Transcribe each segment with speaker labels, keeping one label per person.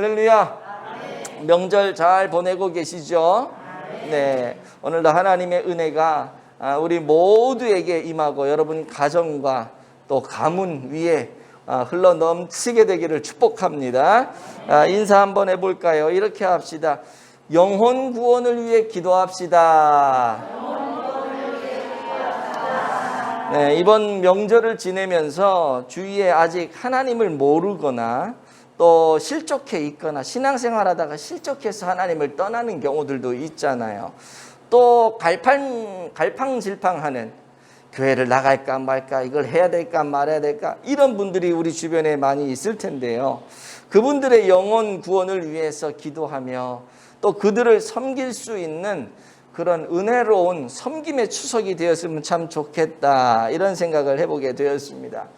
Speaker 1: 할렐루야. 명절 잘 보내고 계시죠? 네. 오늘도 하나님의 은혜가 우리 모두에게 임하고 여러분 가정과 또 가문 위에 흘러 넘치게 되기를 축복합니다. 인사 한번 해볼까요? 이렇게 합시다. 영혼 구원을 위해 기도합시다. 네, 이번 명절을 지내면서 주위에 아직 하나님을 모르거나 또 실족해 있거나 신앙생활하다가 실족해서 하나님을 떠나는 경우들도 있잖아요. 또 갈팡질팡하는 교회를 나갈까 말까, 이걸 해야 될까 말아야 될까, 이런 분들이 우리 주변에 많이 있을 텐데요. 그분들의 영혼 구원을 위해서 기도하며 또 그들을 섬길 수 있는 그런 은혜로운 섬김의 추석이 되었으면 참 좋겠다, 이런 생각을 해보게 되었습니다.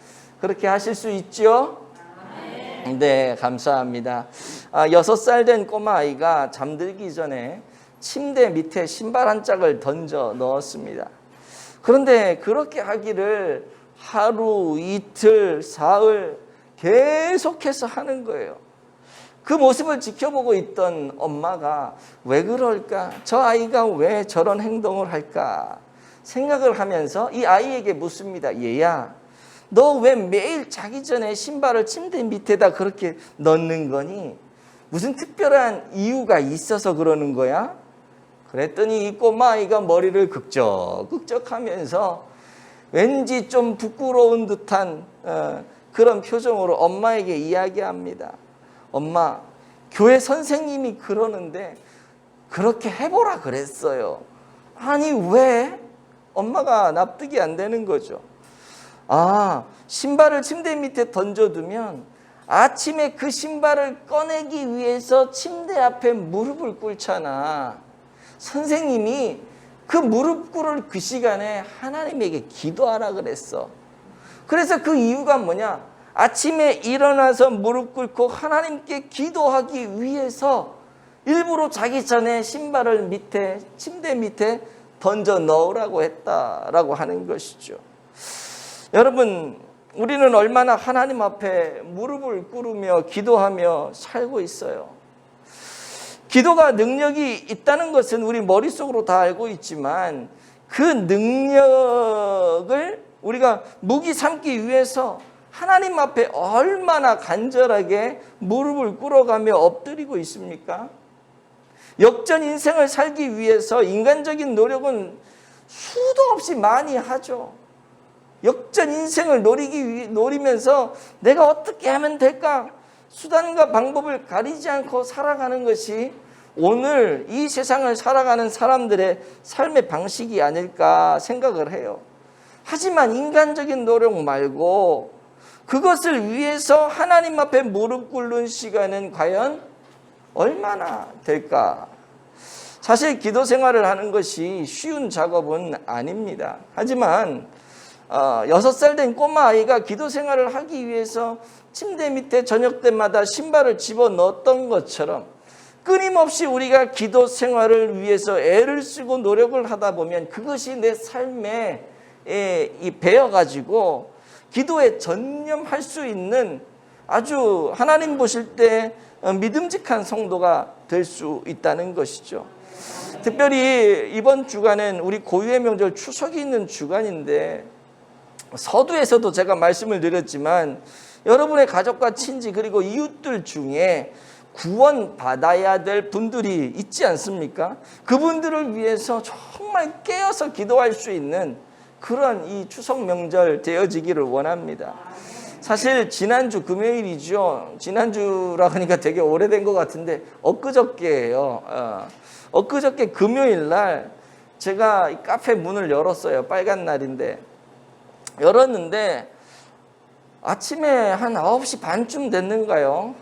Speaker 1: 그렇게 하실 수 있죠? 네, 감사합니다. 6살 된 꼬마아이가 잠들기 전에 침대 밑에 신발 한 짝을 던져 넣었습니다. 그런데 그렇게 하기를 하루, 이틀, 사흘 계속해서 하는 거예요. 그 모습을 지켜보고 있던 엄마가 왜 그럴까? 저 아이가 왜 저런 행동을 할까? 생각을 하면서 이 아이에게 묻습니다. 얘야, 너 왜 매일 자기 전에 신발을 침대 밑에다 그렇게 넣는 거니? 무슨 특별한 이유가 있어서 그러는 거야? 그랬더니 이 꼬마아이가 머리를 극적극적하면서 왠지 좀 부끄러운 듯한 그런 표정으로 엄마에게 이야기합니다. 엄마, 교회 선생님이 그러는데 그렇게 해보라 그랬어요. 아니 왜? 엄마가 납득이 안 되는 거죠. 신발을 침대 밑에 던져두면 아침에 그 신발을 꺼내기 위해서 침대 앞에 무릎을 꿇잖아. 선생님이 그 무릎 꿇을 그 시간에 하나님에게 기도하라 그랬어. 그래서 그 이유가 뭐냐? 아침에 일어나서 무릎 꿇고 하나님께 기도하기 위해서 일부러 자기 전에 신발을 침대 밑에 던져 넣으라고 했다라고 하는 것이죠. 여러분, 우리는 얼마나 하나님 앞에 무릎을 꿇으며 기도하며 살고 있어요. 기도가 능력이 있다는 것은 우리 머릿속으로 다 알고 있지만 그 능력을 우리가 무기 삼기 위해서 하나님 앞에 얼마나 간절하게 무릎을 꿇어가며 엎드리고 있습니까? 역전 인생을 살기 위해서 인간적인 노력은 수도 없이 많이 하죠. 역전 인생을 노리면서 내가 어떻게 하면 될까? 수단과 방법을 가리지 않고 살아가는 것이 오늘 이 세상을 살아가는 사람들의 삶의 방식이 아닐까 생각을 해요. 하지만 인간적인 노력 말고 그것을 위해서 하나님 앞에 무릎 꿇는 시간은 과연 얼마나 될까? 사실 기도 생활을 하는 것이 쉬운 작업은 아닙니다. 하지만 6살 된 꼬마아이가 기도 생활을 하기 위해서 침대 밑에 저녁 때마다 신발을 집어넣었던 것처럼 끊임없이 우리가 기도 생활을 위해서 애를 쓰고 노력을 하다 보면 그것이 내 삶에 배어가지고 기도에 전념할 수 있는 아주 하나님 보실 때 믿음직한 성도가 될 수 있다는 것이죠. 특별히 이번 주간은 우리 고유의 명절 추석이 있는 주간인데 서두에서도 제가 말씀을 드렸지만 여러분의 가족과 친지 그리고 이웃들 중에 구원받아야 될 분들이 있지 않습니까? 그분들을 위해서 정말 깨어서 기도할 수 있는 그런 이 추석 명절 되어지기를 원합니다. 사실 지난주 금요일이죠. 지난주라 하니까 되게 오래된 것 같은데 엊그저께예요. 엊그저께 금요일 날 제가 이 카페 문을 열었어요. 빨간 날인데 열었는데 아침에 한 9시 반쯤 됐는가요?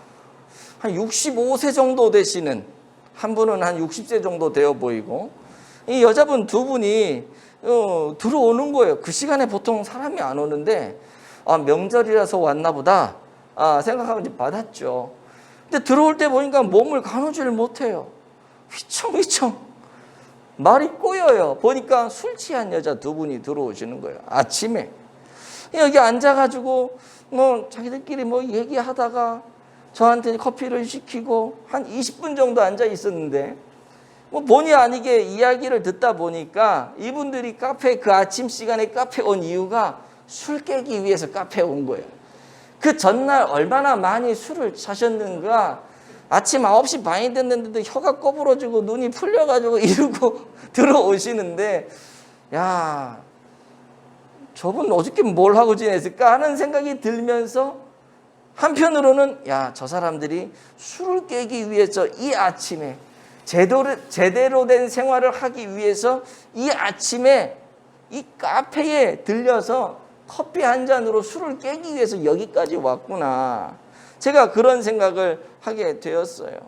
Speaker 1: 한 65세 정도 되시는 한 분은 한 60세 정도 되어 보이고 이 여자분 두 분이 들어오는 거예요. 그 시간에 보통 사람이 안 오는데 명절이라서 왔나 보다 생각하고 받았죠. 근데 들어올 때 보니까 몸을 가누지를 못해요. 휘청휘청 말이 꼬여요. 보니까 술 취한 여자 두 분이 들어오시는 거예요. 아침에 여기 앉아가지고 자기들끼리 얘기하다가 저한테 커피를 시키고 한 20분 정도 앉아 있었는데 뭐 본의 아니게 이야기를 듣다 보니까 이분들이 그 아침 시간에 카페 온 이유가 술 깨기 위해서 카페에 온 거예요. 그 전날 얼마나 많이 술을 마셨는가. 아침 9시 반이 됐는데도 혀가 꼬부러지고 눈이 풀려가지고 이러고 들어오시는데, 야, 저분 어저께 뭘 하고 지냈을까 하는 생각이 들면서 한편으로는 야, 저 사람들이 술을 깨기 위해서 이 아침에 제대로 된 생활을 하기 위해서 이 아침에 이 카페에 들려서 커피 한 잔으로 술을 깨기 위해서 여기까지 왔구나. 제가 그런 생각을 하게 되었어요.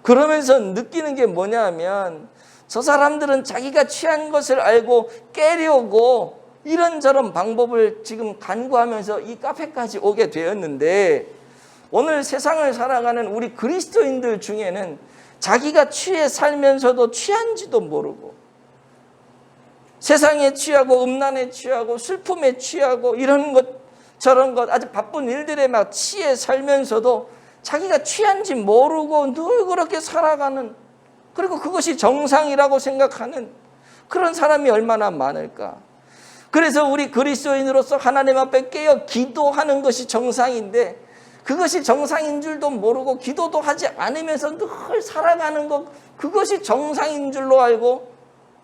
Speaker 1: 그러면서 느끼는 게 뭐냐면 저 사람들은 자기가 취한 것을 알고 깨려고 이런저런 방법을 지금 간구하면서 이 카페까지 오게 되었는데, 오늘 세상을 살아가는 우리 그리스도인들 중에는 자기가 취해 살면서도 취한지도 모르고 세상에 취하고 음란에 취하고 슬픔에 취하고 이런 것 저런 것 아주 바쁜 일들에 막 취해 살면서도 자기가 취한지 모르고 늘 그렇게 살아가는, 그리고 그것이 정상이라고 생각하는 그런 사람이 얼마나 많을까. 그래서 우리 그리스도인으로서 하나님 앞에 깨어 기도하는 것이 정상인데, 그것이 정상인 줄도 모르고 기도도 하지 않으면서 늘 살아가는 것, 그것이 정상인 줄로 알고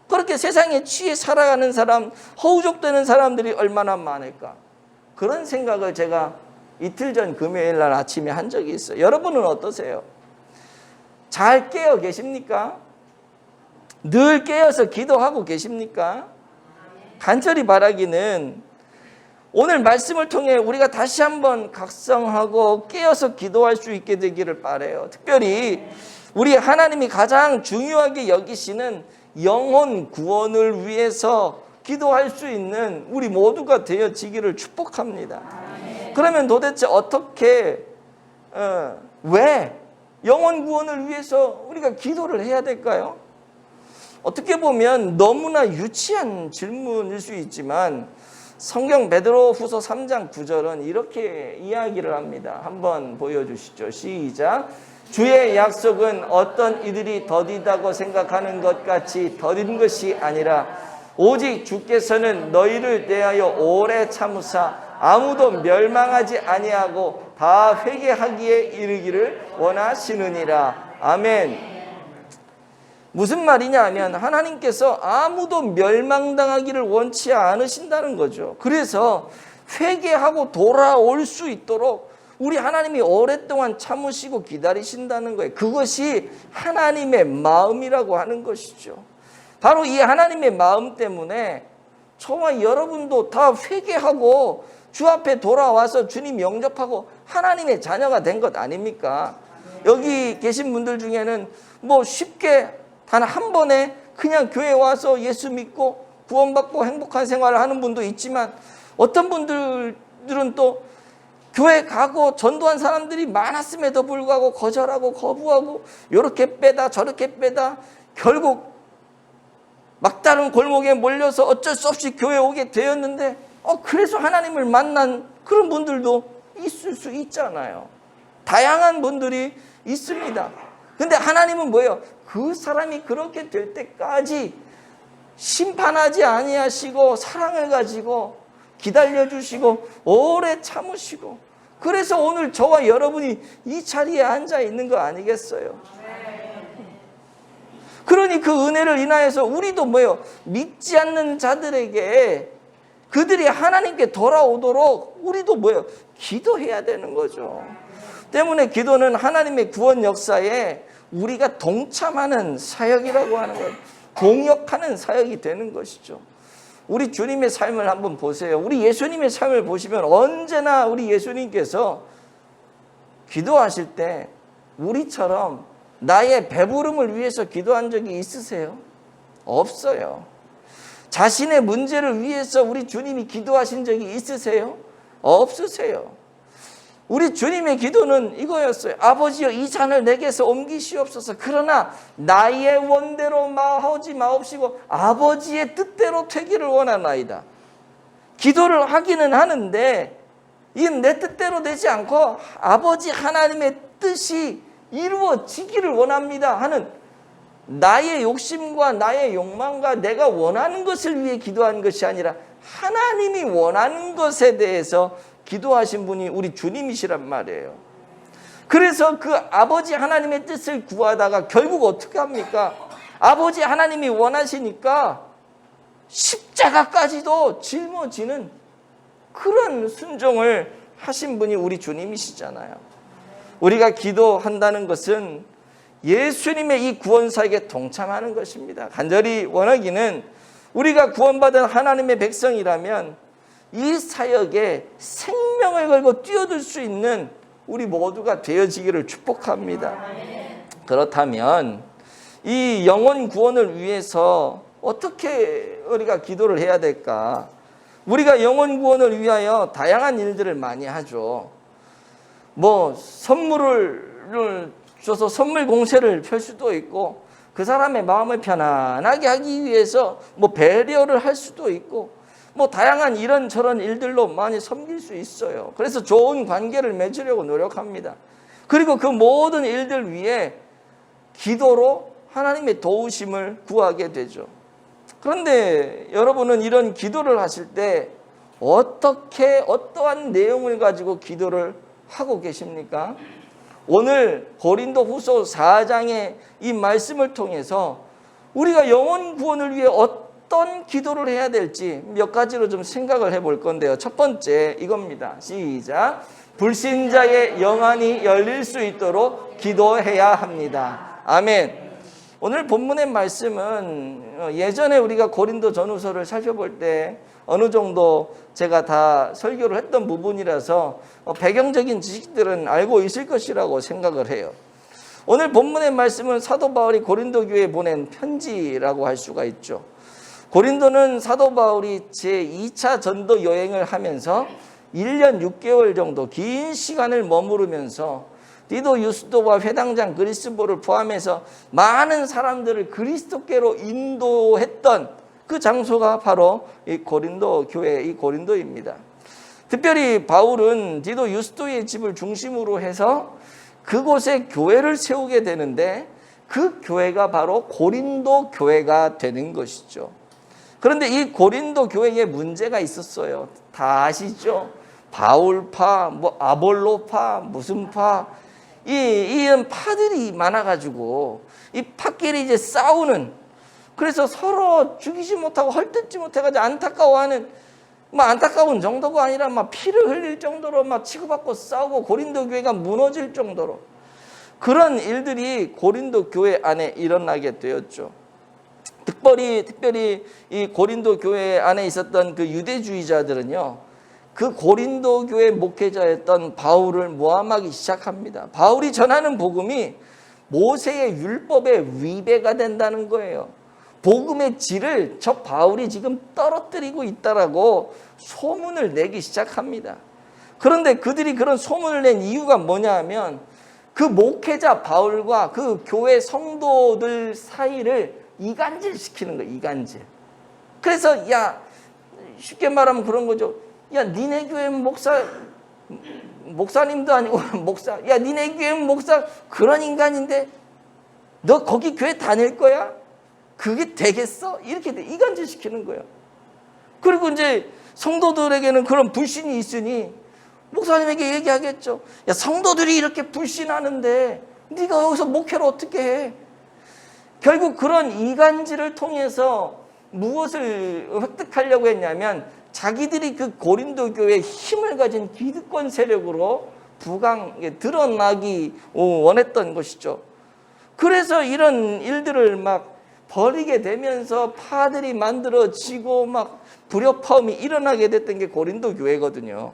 Speaker 1: 그렇게 세상에 취해 살아가는 사람, 허우적대는 사람들이 얼마나 많을까. 그런 생각을 제가 이틀 전 금요일 날 아침에 한 적이 있어요. 여러분은 어떠세요? 잘 깨어 계십니까? 늘 깨어서 기도하고 계십니까? 간절히 바라기는 오늘 말씀을 통해 우리가 다시 한번 각성하고 깨어서 기도할 수 있게 되기를 바라요. 특별히 우리 하나님이 가장 중요하게 여기시는 영혼 구원을 위해서 기도할 수 있는 우리 모두가 되어지기를 축복합니다. 그러면 도대체 어떻게 왜 영혼 구원을 위해서 우리가 기도를 해야 될까요? 어떻게 보면 너무나 유치한 질문일 수 있지만 성경 베드로후서 3장 9절은 이렇게 이야기를 합니다. 한번 보여주시죠. 시작. 주의 약속은 어떤 이들이 더디다고 생각하는 것 같이 더딘 것이 아니라 오직 주께서는 너희를 대하여 오래 참으사 아무도 멸망하지 아니하고 다 회개하기에 이르기를 원하시느니라. 아멘. 무슨 말이냐 하면 하나님께서 아무도 멸망당하기를 원치 않으신다는 거죠. 그래서 회개하고 돌아올 수 있도록 우리 하나님이 오랫동안 참으시고 기다리신다는 거예요. 그것이 하나님의 마음이라고 하는 것이죠. 바로 이 하나님의 마음 때문에 저와 여러분도 다 회개하고 주 앞에 돌아와서 주님 영접하고 하나님의 자녀가 된 것 아닙니까? 여기 계신 분들 중에는 뭐 쉽게 단 한 번에 그냥 교회 와서 예수 믿고 구원받고 행복한 생활을 하는 분도 있지만, 어떤 분들은 또 교회 가고 전도한 사람들이 많았음에도 불구하고 거절하고 거부하고 이렇게 빼다 저렇게 빼다 결국 막다른 골목에 몰려서 어쩔 수 없이 교회 오게 되었는데 그래서 하나님을 만난 그런 분들도 있을 수 있잖아요. 다양한 분들이 있습니다. 근데 하나님은 뭐예요? 그 사람이 그렇게 될 때까지 심판하지 아니하시고 사랑을 가지고 기다려주시고 오래 참으시고, 그래서 오늘 저와 여러분이 이 자리에 앉아 있는 거 아니겠어요? 그러니 그 은혜를 인하여서 우리도 뭐예요? 믿지 않는 자들에게 그들이 하나님께 돌아오도록 우리도 뭐예요? 기도해야 되는 거죠. 때문에 기도는 하나님의 구원 역사에 우리가 동참하는 사역이라고 하는 거예요. 동역하는 사역이 되는 것이죠. 우리 주님의 삶을 한번 보세요. 우리 예수님의 삶을 보시면 언제나 우리 예수님께서 기도하실 때 우리처럼 나의 배부름을 위해서 기도한 적이 있으세요? 없어요. 자신의 문제를 위해서 우리 주님이 기도하신 적이 있으세요? 없으세요. 우리 주님의 기도는 이거였어요. 아버지여 이 잔을 내게서 옮기시옵소서. 그러나 나의 원대로 하지 마옵시고 아버지의 뜻대로 되기를 원하나이다. 기도를 하기는 하는데 이게 내 뜻대로 되지 않고 아버지 하나님의 뜻이 이루어지기를 원합니다 하는 나의 욕심과 나의 욕망과 내가 원하는 것을 위해 기도한 것이 아니라 하나님이 원하는 것에 대해서 기도하신 분이 우리 주님이시란 말이에요. 그래서 그 아버지 하나님의 뜻을 구하다가 결국 어떻게 합니까? 아버지 하나님이 원하시니까 십자가까지도 짊어지는 그런 순종을 하신 분이 우리 주님이시잖아요. 우리가 기도한다는 것은 예수님의 이 구원사역에 동참하는 것입니다. 간절히 원하기는 우리가 구원받은 하나님의 백성이라면 이 사역에 생명을 걸고 뛰어들 수 있는 우리 모두가 되어지기를 축복합니다. 그렇다면 이 영혼 구원을 위해서 어떻게 우리가 기도를 해야 될까? 우리가 영혼 구원을 위하여 다양한 일들을 많이 하죠. 선물을 줘서 선물 공세를 펼 수도 있고, 그 사람의 마음을 편안하게 하기 위해서 배려를 할 수도 있고, 다양한 이런저런 일들로 많이 섬길 수 있어요. 그래서 좋은 관계를 맺으려고 노력합니다. 그리고 그 모든 일들 위해 기도로 하나님의 도우심을 구하게 되죠. 그런데 여러분은 이런 기도를 하실 때 어떠한 내용을 가지고 기도를 하고 계십니까? 오늘 고린도후서 4장의 이 말씀을 통해서 우리가 영혼 구원을 위해 어떤 기도를 해야 될지 몇 가지로 좀 생각을 해볼 건데요. 첫 번째 이겁니다. 시작. 불신자의 영안이 열릴 수 있도록 기도해야 합니다. 아멘. 오늘 본문의 말씀은 예전에 우리가 고린도 전후서를 살펴볼 때 어느 정도 제가 다 설교를 했던 부분이라서 배경적인 지식들은 알고 있을 것이라고 생각을 해요. 오늘 본문의 말씀은 사도 바울이 고린도 교회에 보낸 편지라고 할 수가 있죠. 고린도는 사도 바울이 제2차 전도 여행을 하면서 1년 6개월 정도 긴 시간을 머무르면서 디도 유스도와 회당장 그리스도를 포함해서 많은 사람들을 그리스도께로 인도했던 그 장소가 바로 이 고린도 교회, 이 고린도입니다. 특별히 바울은 디도 유스도의 집을 중심으로 해서 그곳에 교회를 세우게 되는데 그 교회가 바로 고린도 교회가 되는 것이죠. 그런데 이 고린도 교회에 문제가 있었어요. 다 아시죠? 바울파, 아볼로파, 무슨 파, 이런 파들이 많아가지고 이 파끼리 이제 싸우는, 그래서 서로 죽이지 못하고 헐뜯지 못해가지고 안타까워하는, 안타까운 정도가 아니라 피를 흘릴 정도로 치고받고 싸우고 고린도 교회가 무너질 정도로 그런 일들이 고린도 교회 안에 일어나게 되었죠. 특별히 이 고린도 교회 안에 있었던 그 유대주의자들은요, 그 고린도 교회 목회자였던 바울을 모함하기 시작합니다. 바울이 전하는 복음이 모세의 율법에 위배가 된다는 거예요. 복음의 질을 저 바울이 지금 떨어뜨리고 있다라고 소문을 내기 시작합니다. 그런데 그들이 그런 소문을 낸 이유가 뭐냐 하면 그 목회자 바울과 그 교회 성도들 사이를 이간질시키는 거예요. 이간질. 그래서 쉽게 말하면 그런 거죠. 니네 교회 목사님도 아니고 니네 교회 목사 그런 인간인데 너 거기 교회 다닐 거야? 그게 되겠어? 이렇게 이간질 시키는 거예요. 그리고 이제 성도들에게는 그런 불신이 있으니 목사님에게 얘기하겠죠. 성도들이 이렇게 불신하는데 네가 여기서 목회를 어떻게 해? 결국 그런 이간질을 통해서 무엇을 획득하려고 했냐면 자기들이 그 고린도 교회의 힘을 가진 기득권 세력으로 드러나기 원했던 것이죠. 그래서 이런 일들을 벌이게 되면서 파들이 만들어지고 불협화음이 일어나게 됐던 게 고린도 교회거든요.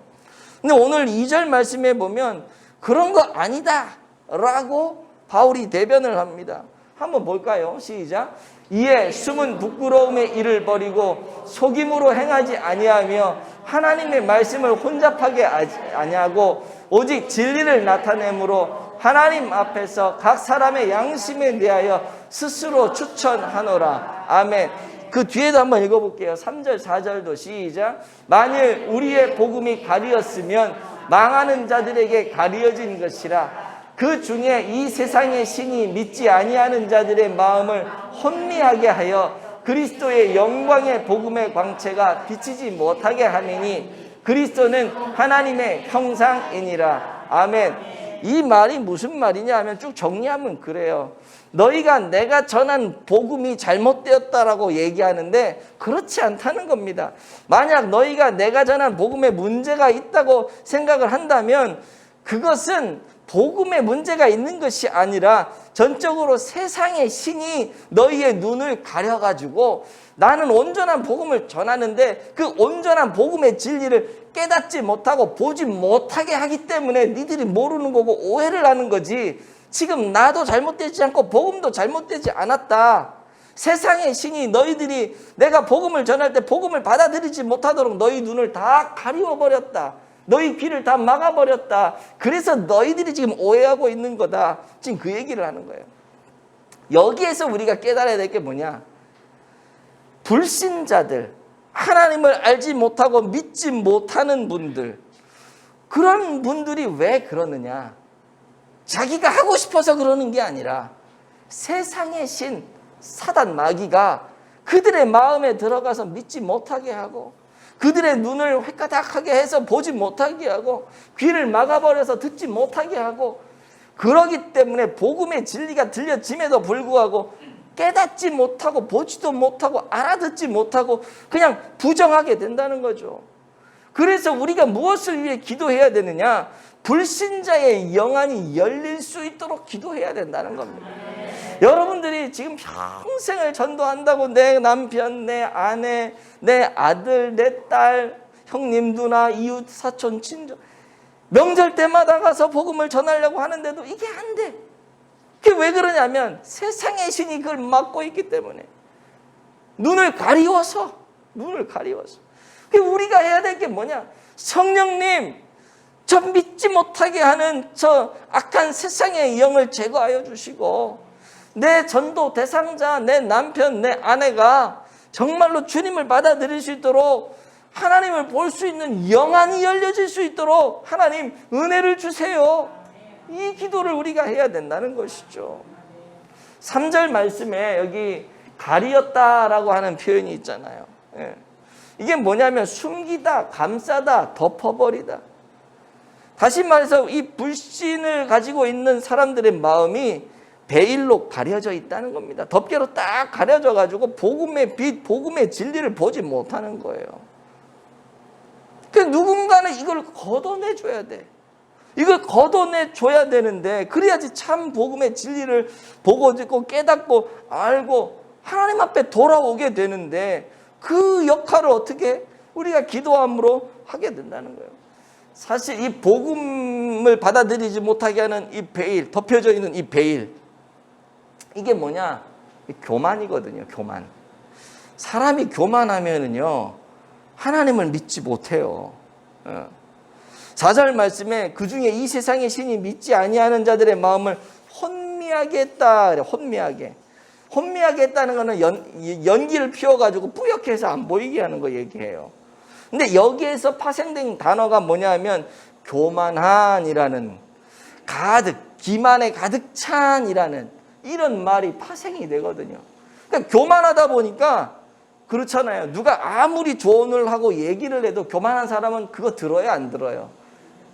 Speaker 1: 근데 오늘 2절 말씀에 보면 그런 거 아니다 라고 바울이 대변을 합니다. 한번 볼까요? 시작. 이에 숨은 부끄러움의 일을 버리고 속임으로 행하지 아니하며 하나님의 말씀을 혼잡하게 아니하고 오직 진리를 나타내므로 하나님 앞에서 각 사람의 양심에 대하여 스스로 추천하노라. 아멘. 그 뒤에도 한번 읽어볼게요. 3절 4절도 시작. 만일 우리의 복음이 가리었으면 망하는 자들에게 가리어진 것이라. 그 중에 이 세상의 신이 믿지 아니하는 자들의 마음을 혼미하게 하여 그리스도의 영광의 복음의 광채가 비치지 못하게 하매니 그리스도는 하나님의 형상이니라. 아멘. 이 말이 무슨 말이냐 하면 쭉 정리하면 그래요. 너희가 내가 전한 복음이 잘못되었다라고 얘기하는데 그렇지 않다는 겁니다. 만약 너희가 내가 전한 복음에 문제가 있다고 생각을 한다면 그것은 복음에 문제가 있는 것이 아니라 전적으로 세상의 신이 너희의 눈을 가려가지고 나는 온전한 복음을 전하는데 그 온전한 복음의 진리를 깨닫지 못하고 보지 못하게 하기 때문에 니들이 모르는 거고 오해를 하는 거지. 지금 나도 잘못되지 않고 복음도 잘못되지 않았다. 세상의 신이 너희들이 내가 복음을 전할 때 복음을 받아들이지 못하도록 너희 눈을 다 가리워버렸다. 너희 귀를 다 막아버렸다. 그래서 너희들이 지금 오해하고 있는 거다. 지금 그 얘기를 하는 거예요. 여기에서 우리가 깨달아야 될 게 뭐냐? 불신자들, 하나님을 알지 못하고 믿지 못하는 분들, 그런 분들이 왜 그러느냐? 자기가 하고 싶어서 그러는 게 아니라 세상의 신, 사단 마귀가 그들의 마음에 들어가서 믿지 못하게 하고 그들의 눈을 획가닥하게 해서 보지 못하게 하고 귀를 막아버려서 듣지 못하게 하고 그러기 때문에 복음의 진리가 들려짐에도 불구하고 깨닫지 못하고 보지도 못하고 알아듣지 못하고 그냥 부정하게 된다는 거죠. 그래서 우리가 무엇을 위해 기도해야 되느냐? 불신자의 영안이 열릴 수 있도록 기도해야 된다는 겁니다. 여러분들이 지금 평생을 전도한다고 내 남편, 내 아내, 내 아들, 내 딸, 형님, 누나, 이웃, 사촌, 친정 명절 때마다 가서 복음을 전하려고 하는데도 이게 안 돼. 그게 왜 그러냐면 세상의 신이 그걸 막고 있기 때문에 눈을 가리워서 우리가 해야 될 게 뭐냐? 성령님, 저 믿지 못하게 하는 저 악한 세상의 영을 제거하여 주시고 내 전도 대상자, 내 남편, 내 아내가 정말로 주님을 받아들일 수 있도록 하나님을 볼 수 있는 영안이 열려질 수 있도록 하나님 은혜를 주세요. 이 기도를 우리가 해야 된다는 것이죠. 3절 말씀에 여기 가리었다라고 하는 표현이 있잖아요. 이게 뭐냐면 숨기다, 감싸다, 덮어버리다. 다시 말해서 이 불신을 가지고 있는 사람들의 마음이 베일로 가려져 있다는 겁니다. 덮개로 딱 가려져 가지고 복음의 빛, 복음의 진리를 보지 못하는 거예요. 그러니까 누군가는 이걸 걷어내줘야 돼. 이걸 걷어내줘야 되는데 그래야지 참 복음의 진리를 보고 듣고 깨닫고 알고 하나님 앞에 돌아오게 되는데 그 역할을 어떻게 우리가 기도함으로 하게 된다는 거예요. 사실 이 복음을 받아들이지 못하게 하는 이 베일, 덮여져 있는 이 베일, 이게 뭐냐? 교만이거든요. 교만. 사람이 교만하면은요 하나님을 믿지 못해요. 4절 말씀에 그 중에 이 세상의 신이 믿지 아니하는 자들의 마음을 혼미하게 했다. 혼미하게 했다는 거는 연기를 피워가지고 뿌옇게 해서 안 보이게 하는 거 얘기해요. 근데 여기에서 파생된 단어가 뭐냐면 교만한이라는, 가득, 기만에 가득 찬이라는 이런 말이 파생이 되거든요. 그러니까 교만하다 보니까 그렇잖아요. 누가 아무리 조언을 하고 얘기를 해도 교만한 사람은 그거 들어요, 안 들어요?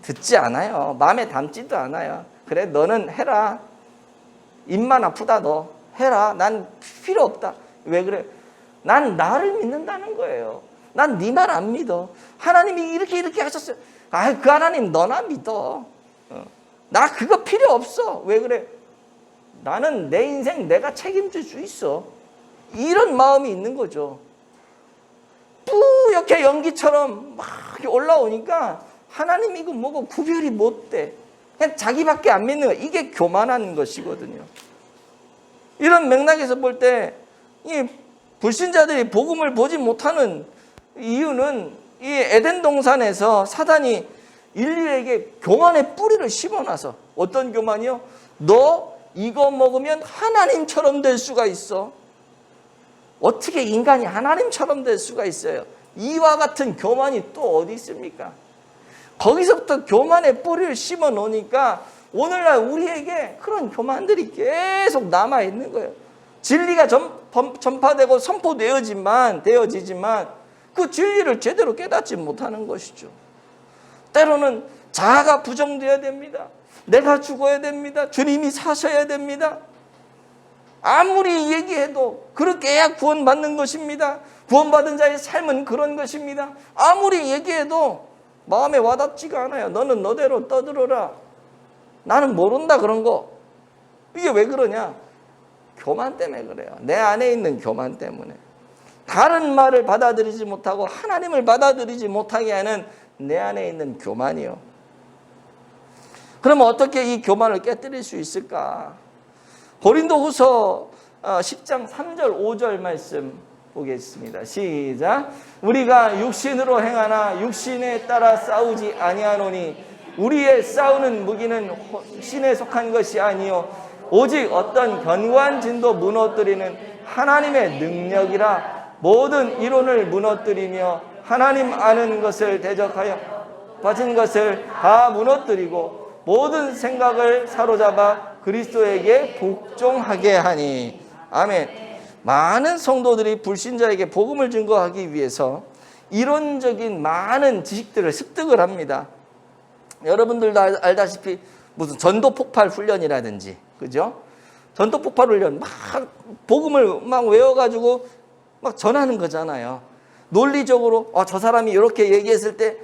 Speaker 1: 듣지 않아요. 마음에 담지도 않아요. 그래, 너는 해라. 입만 아프다, 너 해라. 난 필요 없다. 왜 그래? 난 나를 믿는다는 거예요. 난 네 말 안 믿어. 하나님이 이렇게 하셨어요. 아, 그 하나님 너나 믿어. 나 그거 필요 없어. 왜 그래? 나는 내 인생 내가 책임질 수 있어. 이런 마음이 있는 거죠. 뿌옇게 연기처럼 막 올라오니까 하나님이고 뭐고 구별이 못 돼. 그냥 자기밖에 안 믿는 거. 이게 교만한 것이거든요. 이런 맥락에서 볼 때 이 불신자들이 복음을 보지 못하는 이유는 이 에덴 동산에서 사단이 인류에게 교만의 뿌리를 심어놔서, 어떤 교만이요? 너 이거 먹으면 하나님처럼 될 수가 있어. 어떻게 인간이 하나님처럼 될 수가 있어요? 이와 같은 교만이 또 어디 있습니까? 거기서부터 교만의 뿌리를 심어 놓으니까 오늘날 우리에게 그런 교만들이 계속 남아 있는 거예요. 진리가 전파되고 선포되어지지만 그 진리를 제대로 깨닫지 못하는 것이죠. 때로는 자아가 부정되어야 됩니다. 내가 죽어야 됩니다. 주님이 사셔야 됩니다. 아무리 얘기해도 그렇게 해야 구원받는 것입니다. 구원받은 자의 삶은 그런 것입니다. 아무리 얘기해도 마음에 와닿지가 않아요. 너는 너대로 떠들어라. 나는 모른다 그런 거. 이게 왜 그러냐? 교만 때문에 그래요. 내 안에 있는 교만 때문에. 다른 말을 받아들이지 못하고 하나님을 받아들이지 못하게 하는 내 안에 있는 교만이요. 그러면 어떻게 이 교만을 깨뜨릴 수 있을까? 고린도후서 10장 3절 5절 말씀 보겠습니다. 시작. 우리가 육신으로 행하나 육신에 따라 싸우지 아니하노니 우리의 싸우는 무기는 신에 속한 것이 아니요 오직 어떤 견고한 진도 무너뜨리는 하나님의 능력이라. 모든 이론을 무너뜨리며 하나님 아는 것을 대적하여 빠진 것을 다 무너뜨리고 모든 생각을 사로잡아 그리스도에게 복종하게 하니. 아멘. 많은 성도들이 불신자에게 복음을 증거하기 위해서 이론적인 많은 지식들을 습득을 합니다. 여러분들도 알다시피 무슨 전도 폭발 훈련이라든지, 그죠? 전도 폭발 훈련 막 복음을 막 외워가지고 막 전하는 거잖아요. 논리적으로 저 사람이 이렇게 얘기했을 때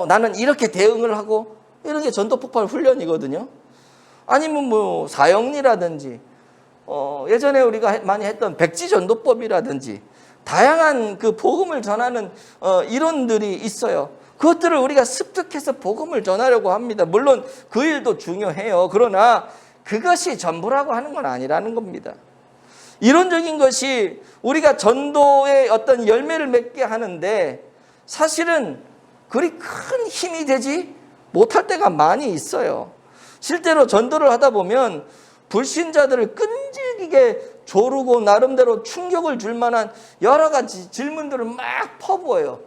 Speaker 1: 나는 이렇게 대응을 하고, 이런 게 전도 폭발 훈련이거든요. 아니면 뭐 사형리라든지 예전에 우리가 많이 했던 백지전도법이라든지 다양한 그 복음을 전하는 이론들이 있어요. 그것들을 우리가 습득해서 복음을 전하려고 합니다. 물론 그 일도 중요해요. 그러나 그것이 전부라고 하는 건 아니라는 겁니다. 이론적인 것이 우리가 전도의 어떤 열매를 맺게 하는데 사실은 그리 큰 힘이 되지 못할 때가 많이 있어요. 실제로 전도를 하다 보면 불신자들을 끈질기게 조르고 나름대로 충격을 줄 만한 여러 가지 질문들을 막 퍼부어요.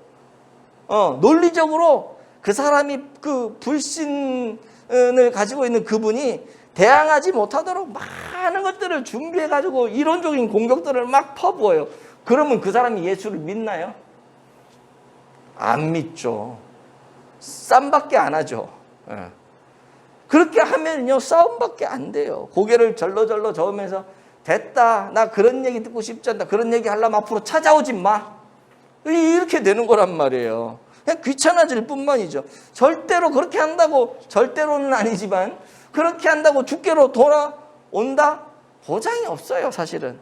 Speaker 1: 논리적으로 그 사람이 그 불신을 가지고 있는 그분이 대항하지 못하도록 많은 것들을 준비해가지고 이론적인 공격들을 막 퍼부어요. 그러면 그 사람이 예수를 믿나요? 안 믿죠. 쌈밖에 안 하죠. 그렇게 하면요 싸움밖에 안 돼요. 고개를 절러절러 저으면서 됐다, 나 그런 얘기 듣고 싶지 않다, 그런 얘기 하려면 앞으로 찾아오지 마, 이렇게 되는 거란 말이에요. 그냥 귀찮아질 뿐만이죠. 절대로 그렇게 한다고, 절대로는 아니지만 그렇게 한다고 주께로 돌아온다? 보장이 없어요 사실은.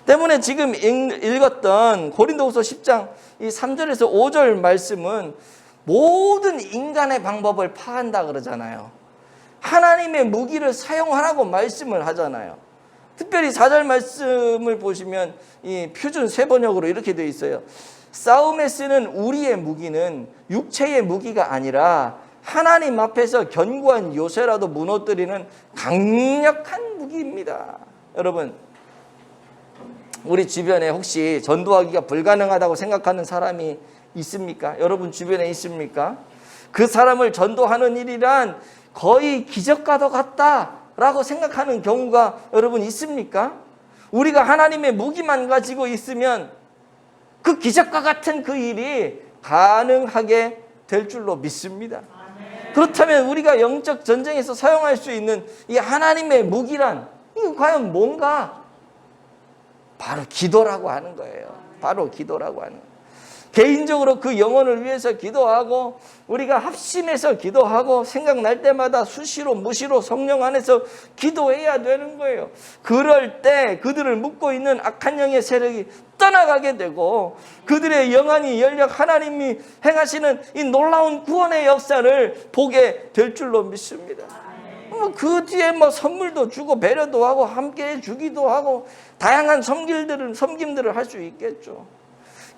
Speaker 1: 때문에 지금 읽었던 고린도후서 10장 이 3절에서 5절 말씀은 모든 인간의 방법을 파한다 그러잖아요. 하나님의 무기를 사용하라고 말씀을 하잖아요. 특별히 4절 말씀을 보시면 이 표준 세번역으로 이렇게 되어 있어요. 싸움에 쓰는 우리의 무기는 육체의 무기가 아니라 하나님 앞에서 견고한 요새라도 무너뜨리는 강력한 무기입니다. 여러분, 우리 주변에 혹시 전도하기가 불가능하다고 생각하는 사람이 있습니까? 여러분 주변에 있습니까? 그 사람을 전도하는 일이란 거의 기적과도 같다라고 생각하는 경우가 여러분 있습니까? 우리가 하나님의 무기만 가지고 있으면 그 기적과 같은 그 일이 가능하게 될 줄로 믿습니다. 그렇다면 우리가 영적 전쟁에서 사용할 수 있는 이 하나님의 무기란 이거 과연 뭔가? 바로 기도라고 하는 거예요. 바로 기도라고 하는 거예요. 개인적으로 그 영혼을 위해서 기도하고 우리가 합심해서 기도하고 생각날 때마다 수시로 무시로 성령 안에서 기도해야 되는 거예요. 그럴 때 그들을 묶고 있는 악한 영의 세력이 떠나가게 되고 그들의 영안이 열려 하나님이 행하시는 이 놀라운 구원의 역사를 보게 될 줄로 믿습니다. 그 뒤에 선물도 주고 배려도 하고 함께 주기도 하고 다양한 섬김들을 할 수 있겠죠.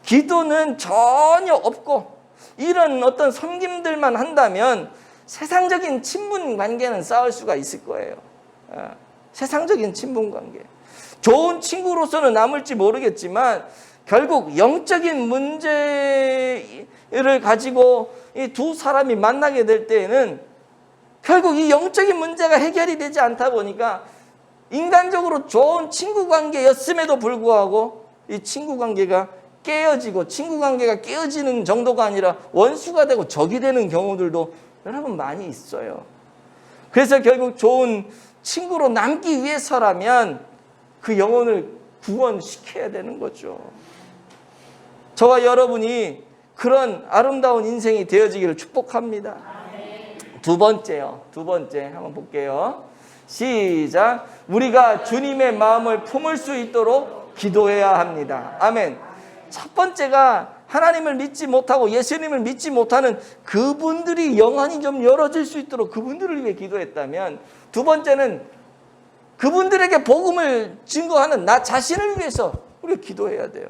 Speaker 1: 기도는 전혀 없고 이런 어떤 섬김들만 한다면 세상적인 친분 관계는 쌓을 수가 있을 거예요. 세상적인 친분 관계. 좋은 친구로서는 남을지 모르겠지만 결국 영적인 문제를 가지고 이 두 사람이 만나게 될 때에는 결국 이 영적인 문제가 해결이 되지 않다 보니까 인간적으로 좋은 친구 관계였음에도 불구하고 이 친구 관계가 깨어지고, 친구 관계가 깨어지는 정도가 아니라 원수가 되고 적이 되는 경우들도 여러분 많이 있어요. 그래서 결국 좋은 친구로 남기 위해서라면 그 영혼을 구원시켜야 되는 거죠. 저와 여러분이 그런 아름다운 인생이 되어지기를 축복합니다. 두 번째요. 두 번째 한번 볼게요. 시작. 우리가 주님의 마음을 품을 수 있도록 기도해야 합니다. 아멘. 첫 번째가 하나님을 믿지 못하고 예수님을 믿지 못하는 그분들이 영안이 좀 열어질 수 있도록 그분들을 위해 기도했다면, 두 번째는 그분들에게 복음을 증거하는 나 자신을 위해서 우리가 기도해야 돼요.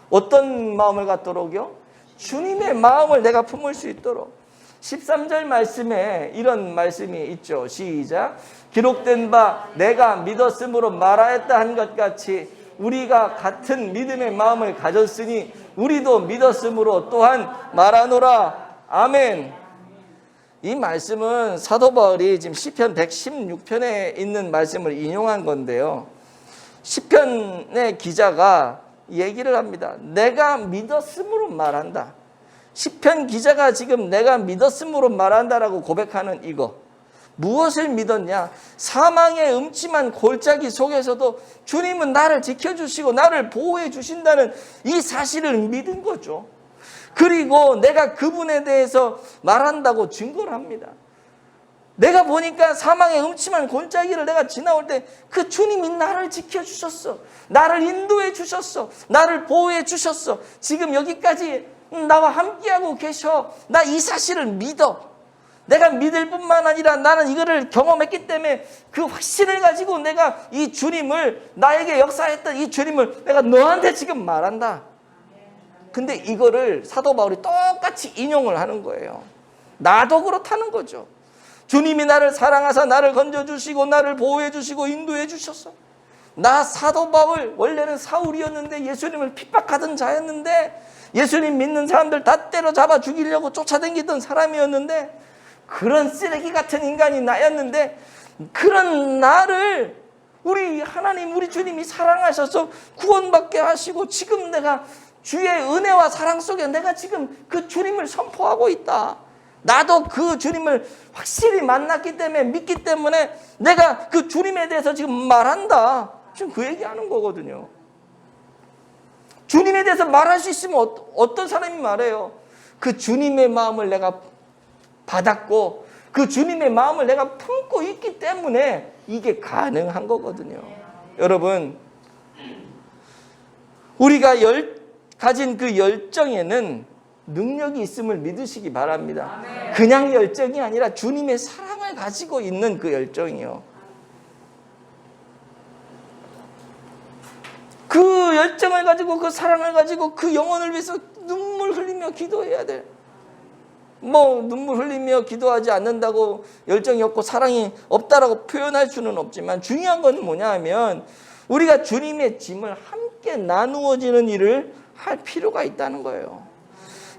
Speaker 1: 어떤 마음을 갖도록요? 주님의 마음을 내가 품을 수 있도록. 13절 말씀에 이런 말씀이 있죠. 시작. 기록된 바 내가 믿었으므로 말하였다 한 것 같이 우리가 같은 믿음의 마음을 가졌으니 우리도 믿었으므로 또한 말하노라. 아멘. 이 말씀은 사도 바울이 지금 시편 116편에 있는 말씀을 인용한 건데요. 시편의 기자가 얘기를 합니다. 내가 믿었으므로 말한다. 시편 기자가 지금 내가 믿었으므로 말한다라고 고백하는 이거, 무엇을 믿었냐? 사망의 음침한 골짜기 속에서도 주님은 나를 지켜주시고 나를 보호해 주신다는 이 사실을 믿은 거죠. 그리고 내가 그분에 대해서 말한다고 증거를 합니다. 내가 보니까 사망의 음침한 골짜기를 내가 지나올 때 그 주님이 나를 지켜주셨어. 나를 인도해 주셨어. 나를 보호해 주셨어. 지금 여기까지 나와 함께하고 계셔. 나 이 사실을 믿어. 내가 믿을 뿐만 아니라 나는 이거를 경험했기 때문에 그 확신을 가지고 내가 이 주님을, 나에게 역사했던 이 주님을 내가 너한테 지금 말한다. 근데 이거를 사도 바울이 똑같이 인용을 하는 거예요. 나도 그렇다는 거죠. 주님이 나를 사랑하사 나를 건져주시고 나를 보호해주시고 인도해주셨어. 나 사도 바울 원래는 사울이었는데 예수님을 핍박하던 자였는데 예수님 믿는 사람들 다 때려잡아 죽이려고 쫓아다니던 사람이었는데 그런 쓰레기 같은 인간이 나였는데 그런 나를 우리 하나님, 우리 주님이 사랑하셔서 구원받게 하시고 지금 내가 주의 은혜와 사랑 속에 내가 지금 그 주님을 선포하고 있다. 나도 그 주님을 확실히 만났기 때문에, 믿기 때문에 내가 그 주님에 대해서 지금 말한다. 지금 그 얘기하는 거거든요. 주님에 대해서 말할 수 있으면 어떤 사람이 말해요? 그 주님의 마음을 내가 받았고 그 주님의 마음을 내가 품고 있기 때문에 이게 가능한 거거든요. 여러분, 우리가 가진 그 열정에는 능력이 있음을 믿으시기 바랍니다. 그냥 열정이 아니라 주님의 사랑을 가지고 있는 그 열정이요. 그 열정을 가지고, 그 사랑을 가지고 그 영혼을 위해서 눈물 흘리며 기도해야 돼. 눈물 흘리며 기도하지 않는다고 열정이 없고 사랑이 없다라고 표현할 수는 없지만, 중요한 건 뭐냐 하면 우리가 주님의 짐을 함께 나누어지는 일을 할 필요가 있다는 거예요.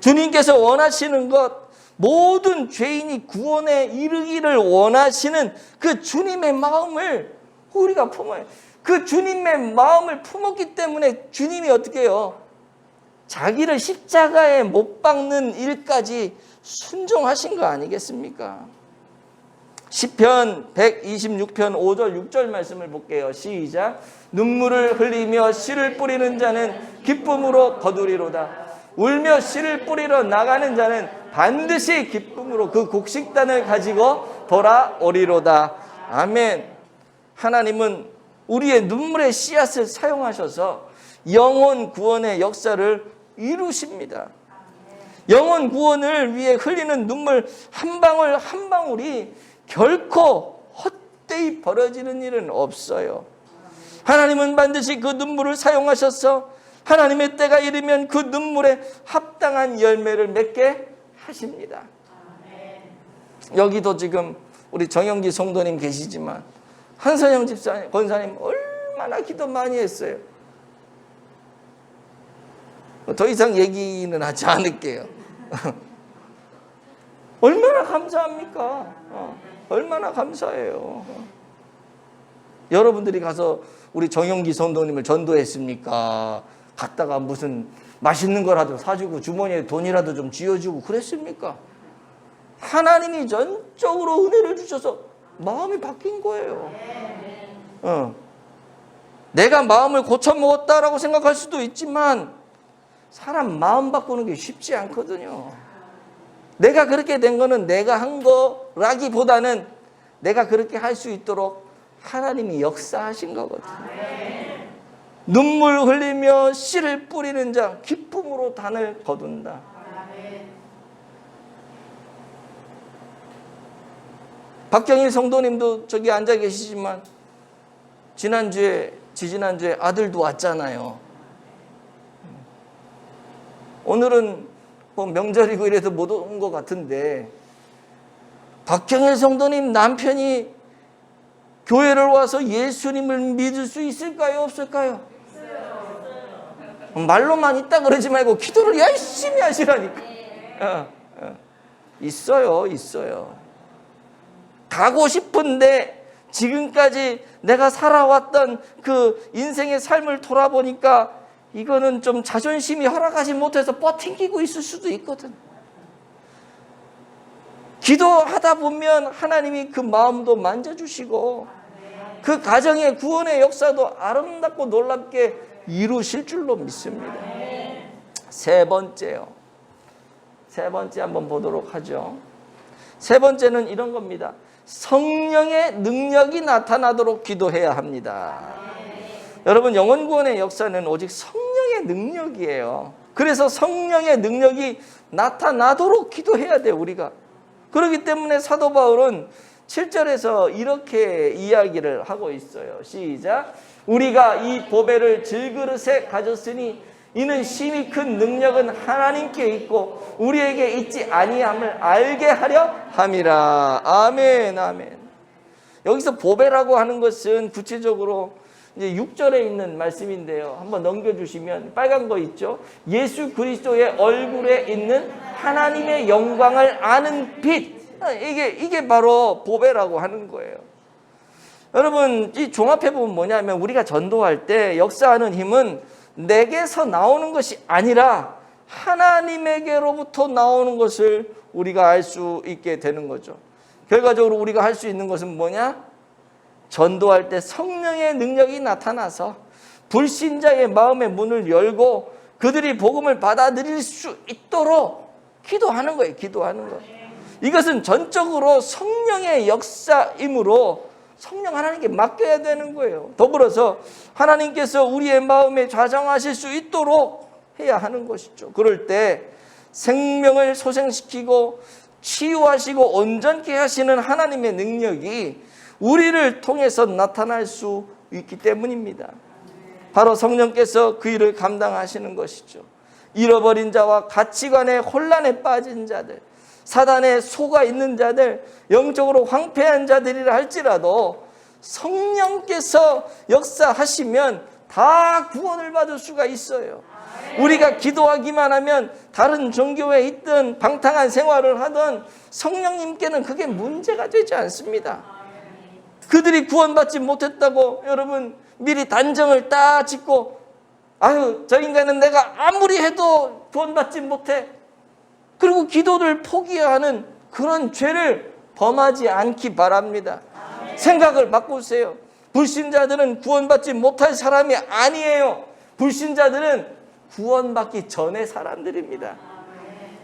Speaker 1: 주님께서 원하시는 것, 모든 죄인이 구원에 이르기를 원하시는 그 주님의 마음을 우리가 품어요. 그 주님의 마음을 품었기 때문에 주님이 어떻게 해요? 자기를 십자가에 못 박는 일까지 순종하신 거 아니겠습니까? 시편 126편 5절 6절 말씀을 볼게요. 시작. 눈물을 흘리며 씨를 뿌리는 자는 기쁨으로 거두리로다. 울며 씨를 뿌리러 나가는 자는 반드시 기쁨으로 그 곡식단을 가지고 돌아오리로다. 아멘. 하나님은 우리의 눈물의 씨앗을 사용하셔서 영혼 구원의 역사를 이루십니다. 영혼 구원을 위해 흘리는 눈물 한 방울 한 방울이 결코 헛되이 벌어지는 일은 없어요. 하나님은 반드시 그 눈물을 사용하셔서 하나님의 때가 이르면 그 눈물에 합당한 열매를 맺게 하십니다. 여기도 지금 우리 정영기 성도님 계시지만 한선영 집사님, 권사님 얼마나 기도 많이 했어요. 더 이상 얘기는 하지 않을게요. 얼마나 감사합니까? 얼마나 감사해요. 여러분들이 가서 우리 정영기 성도님을 전도했습니까? 갔다가 무슨 맛있는 거라도 사주고 주머니에 돈이라도 좀 쥐어주고 그랬습니까? 하나님이 전적으로 은혜를 주셔서 마음이 바뀐 거예요. 내가 마음을 고쳐먹었다라고 생각할 수도 있지만 사람 마음 바꾸는 게 쉽지 않거든요. 내가 그렇게 된 거는 내가 한 거라기보다는 내가 그렇게 할 수 있도록 하나님이 역사하신 거거든요. 눈물 흘리며 씨를 뿌리는 자 기쁨으로 단을 거둔다. 박경일 성도님도 저기 앉아 계시지만 지지난주에 아들도 왔잖아요. 오늘은 뭐 명절이고 이래서 못 온 것 같은데 박경일 성도님 남편이 교회를 와서 예수님을 믿을 수 있을까요? 없을까요? 말로만 있다 그러지 말고 기도를 열심히 하시라니까. 있어요. 가고 싶은데 지금까지 내가 살아왔던 그 인생의 삶을 돌아보니까 이거는 좀 자존심이 허락하지 못해서 버팅기고 있을 수도 있거든. 기도하다 보면 하나님이 그 마음도 만져주시고 그 가정의 구원의 역사도 아름답고 놀랍게 이루실 줄로 믿습니다. 세 번째 한번 보도록 하죠. 세 번째는 이런 겁니다. 성령의 능력이 나타나도록 기도해야 합니다. 여러분, 영혼구원의 역사는 오직 성령의 능력이에요. 그래서 성령의 능력이 나타나도록 기도해야 돼요, 우리가. 그렇기 때문에 사도 바울은 7절에서 이렇게 이야기를 하고 있어요. 시작. 우리가 이 보배를 질그릇에 가졌으니 이는 심히 큰 능력은 하나님께 있고 우리에게 있지 아니함을 알게 하려 함이라. 아멘, 아멘. 여기서 보배라고 하는 것은 구체적으로 이제 6절에 있는 말씀인데요. 한번 넘겨주시면 빨간 거 있죠. 예수 그리스도의 얼굴에 있는 하나님의 영광을 아는 빛. 이게 바로 보배라고 하는 거예요. 여러분, 이 종합해보면 뭐냐면 우리가 전도할 때 역사하는 힘은 내게서 나오는 것이 아니라 하나님에게로부터 나오는 것을 우리가 알 수 있게 되는 거죠. 결과적으로 우리가 할 수 있는 것은 뭐냐? 전도할 때 성령의 능력이 나타나서 불신자의 마음의 문을 열고 그들이 복음을 받아들일 수 있도록 기도하는 거예요. 기도하는 거. 이것은 전적으로 성령의 역사이므로 성령 하나님께 맡겨야 되는 거예요. 더불어서 하나님께서 우리의 마음에 좌정하실 수 있도록 해야 하는 것이죠. 그럴 때 생명을 소생시키고 치유하시고 온전케 하시는 하나님의 능력이 우리를 통해서 나타날 수 있기 때문입니다. 바로 성령께서 그 일을 감당하시는 것이죠. 잃어버린 자와 가치관의 혼란에 빠진 자들, 사단에 속아 있는 자들, 영적으로 황폐한 자들이라 할지라도 성령께서 역사하시면 다 구원을 받을 수가 있어요. 우리가 기도하기만 하면 다른 종교에 있든 방탕한 생활을 하든 성령님께는 그게 문제가 되지 않습니다. 그들이 구원받지 못했다고 여러분 미리 단정을 딱 짓고 아유 저 인간은 내가 아무리 해도 구원받지 못해, 그리고 기도를 포기하는 그런 죄를 범하지 않기 바랍니다. 생각을 바꾸세요. 불신자들은 구원받지 못할 사람이 아니에요. 불신자들은 구원받기 전의 사람들입니다.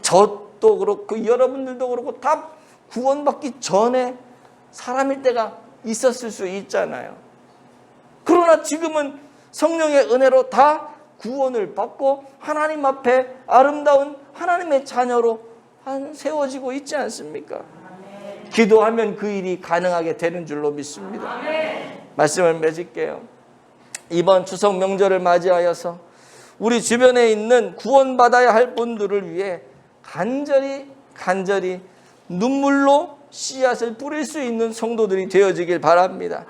Speaker 1: 저도 그렇고 여러분들도 그렇고 다 구원받기 전에 사람일 때가 있었을 수 있잖아요. 그러나 지금은 성령의 은혜로 다 구원을 받고 하나님 앞에 아름다운 하나님의 자녀로 세워지고 있지 않습니까? 기도하면 그 일이 가능하게 되는 줄로 믿습니다. 말씀을 맺을게요. 이번 추석 명절을 맞이하여서 우리 주변에 있는 구원받아야 할 분들을 위해 간절히 눈물로 씨앗을 뿌릴 수 있는 성도들이 되어지길 바랍니다.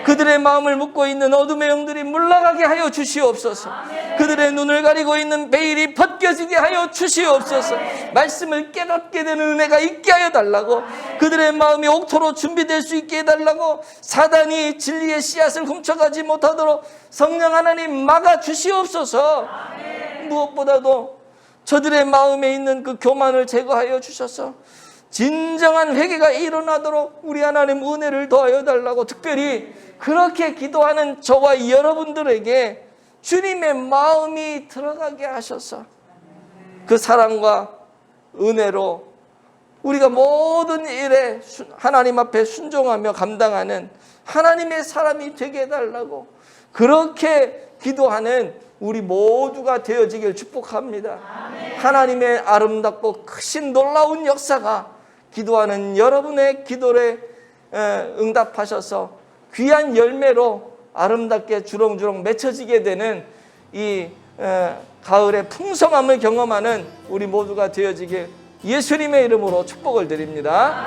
Speaker 1: 그들의 마음을 묶고 있는 어둠의 영들이 물러가게 하여 주시옵소서. 그들의 눈을 가리고 있는 베일이 벗겨지게 하여 주시옵소서. 말씀을 깨닫게 되는 은혜가 있게 하여 달라고, 그들의 마음이 옥토로 준비될 수 있게 해달라고, 사단이 진리의 씨앗을 훔쳐가지 못하도록 성령 하나님 막아 주시옵소서. 무엇보다도 저들의 마음에 있는 그 교만을 제거하여 주셔서 진정한 회개가 일어나도록 우리 하나님 은혜를 더하여 달라고, 특별히 그렇게 기도하는 저와 여러분들에게 주님의 마음이 들어가게 하셔서 그 사랑과 은혜로 우리가 모든 일에 하나님 앞에 순종하며 감당하는 하나님의 사람이 되게 해달라고, 그렇게 기도하는 우리 모두가 되어지길 축복합니다. 하나님의 아름답고 크신 놀라운 역사가 기도하는 여러분의 기도에 응답하셔서 귀한 열매로 아름답게 주렁주렁 맺혀지게 되는 이 가을의 풍성함을 경험하는 우리 모두가 되어지길 예수님의 이름으로 축복을 드립니다.